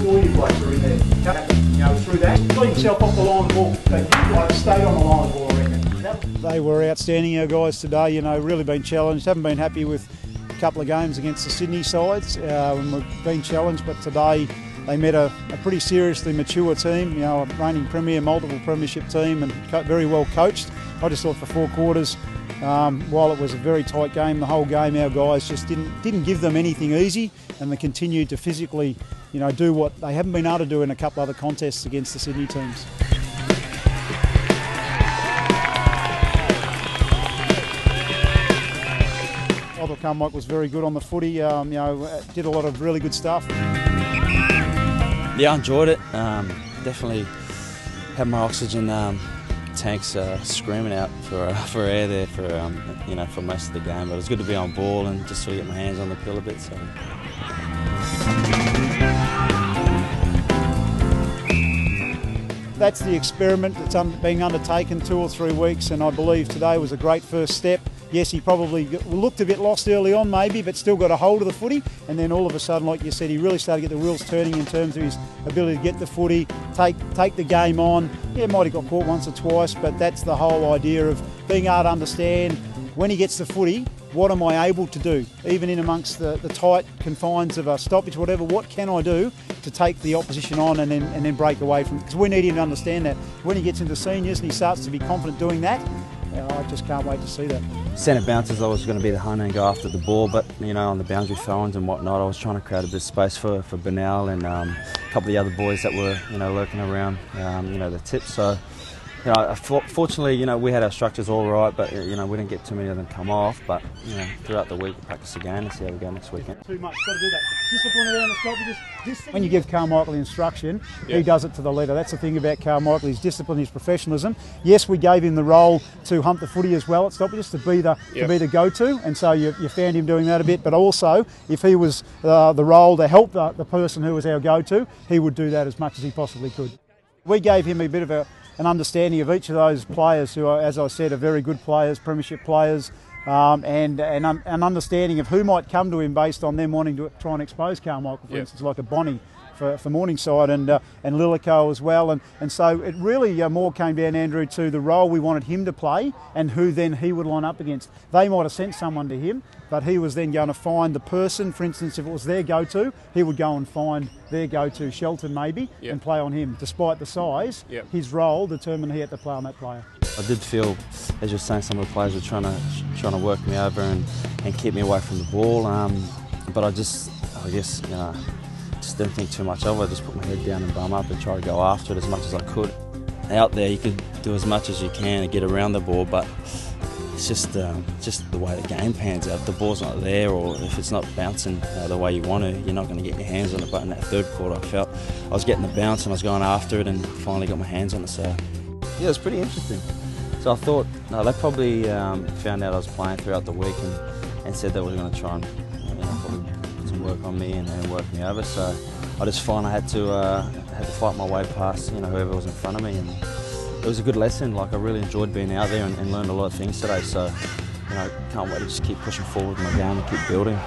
All your blokes are in there. Through that, got himself off the line of the ball. But stayed on the line of the ball, I reckon. They were outstanding, our guys today. Really been challenged. Haven't been happy with a couple of games against the Sydney sides when we've been challenged, but today they met a pretty seriously mature team. A reigning premier, multiple premiership team, and very well coached. I just thought for 4 quarters, while it was a very tight game, the whole game our guys just didn't give them anything easy, and they continued to physically, do what they haven't been able to do in a couple other contests against the Sydney teams. I thought Karmichael was very good on the footy. Did a lot of really good stuff. Yeah, I enjoyed it. Definitely had my oxygen tanks screaming out for air there for most of the game. But it was good to be on ball and just sort of get my hands on the pill a bit. So. That's the experiment that's being undertaken 2 or 3 weeks, and I believe today was a great first step. Yes, he probably looked a bit lost early on maybe, but still got a hold of the footy, and then all of a sudden, like you said, he really started to get the wheels turning in terms of his ability to get the footy, take the game on. Yeah, might have got caught once or twice, but that's the whole idea of being able to understand when he gets the footy, what am I able to do? Even in amongst the tight confines of a stoppage, whatever, what can I do to take the opposition on and then break away from it? Because we need him to understand that. When he gets into seniors and he starts to be confident doing that, I just can't wait to see that. Centre bounces, I was going to be the hunter and go after the ball, but on the boundary throw-ins and whatnot, I was trying to create a bit of space for Bernal and a couple of the other boys that were lurking around the tips. So fortunately, we had our structures all right, but we didn't get too many of them come off. But throughout the week, we'll practice again and see how we go next weekend. Too much, got to do that. Discipline around the stoppages. When you give Karmichael instruction, he does it to the letter. That's the thing about Karmichael: his discipline, his professionalism. Yes, we gave him the role to hunt the footy as well at stoppages, to be the go-to, and so you found him doing that a bit. But also, if he was the role to help the person who was our go-to, he would do that as much as he possibly could. We gave him a bit of an understanding of each of those players who are, as I said, are very good players, premiership players, and an understanding of who might come to him based on them wanting to try and expose Karmichael, for instance, like a Bonnie for Morningside and Lilico as well. And so it really more came down, Andrew, to the role we wanted him to play and who then he would line up against. They might have sent someone to him, but he was then going to find the person. For instance, if it was their go-to, he would go and find their go-to, Shelton maybe, and play on him. Despite the size, his role determined he had to play on that player. I did feel, as you're saying, some of the players were trying to work me over and keep me away from the ball. But I guess just didn't think too much of it. I just put my head down and bum up and try to go after it as much as I could. Out there, you could do as much as you can to get around the ball, but it's just the way the game pans out. If the ball's not there, or if it's not bouncing the way you want to, you're not going to get your hands on it. But in that third quarter, I felt I was getting the bounce and I was going after it, and finally got my hands on it. So yeah, it was pretty interesting. So I thought, they probably found out I was playing throughout the week and said they were going to try and probably put some work on me and work me over. So I just found I had to fight my way past whoever was in front of me, and it was a good lesson. Like, I really enjoyed being out there and learned a lot of things today. So can't wait to just keep pushing forward in my game and keep building.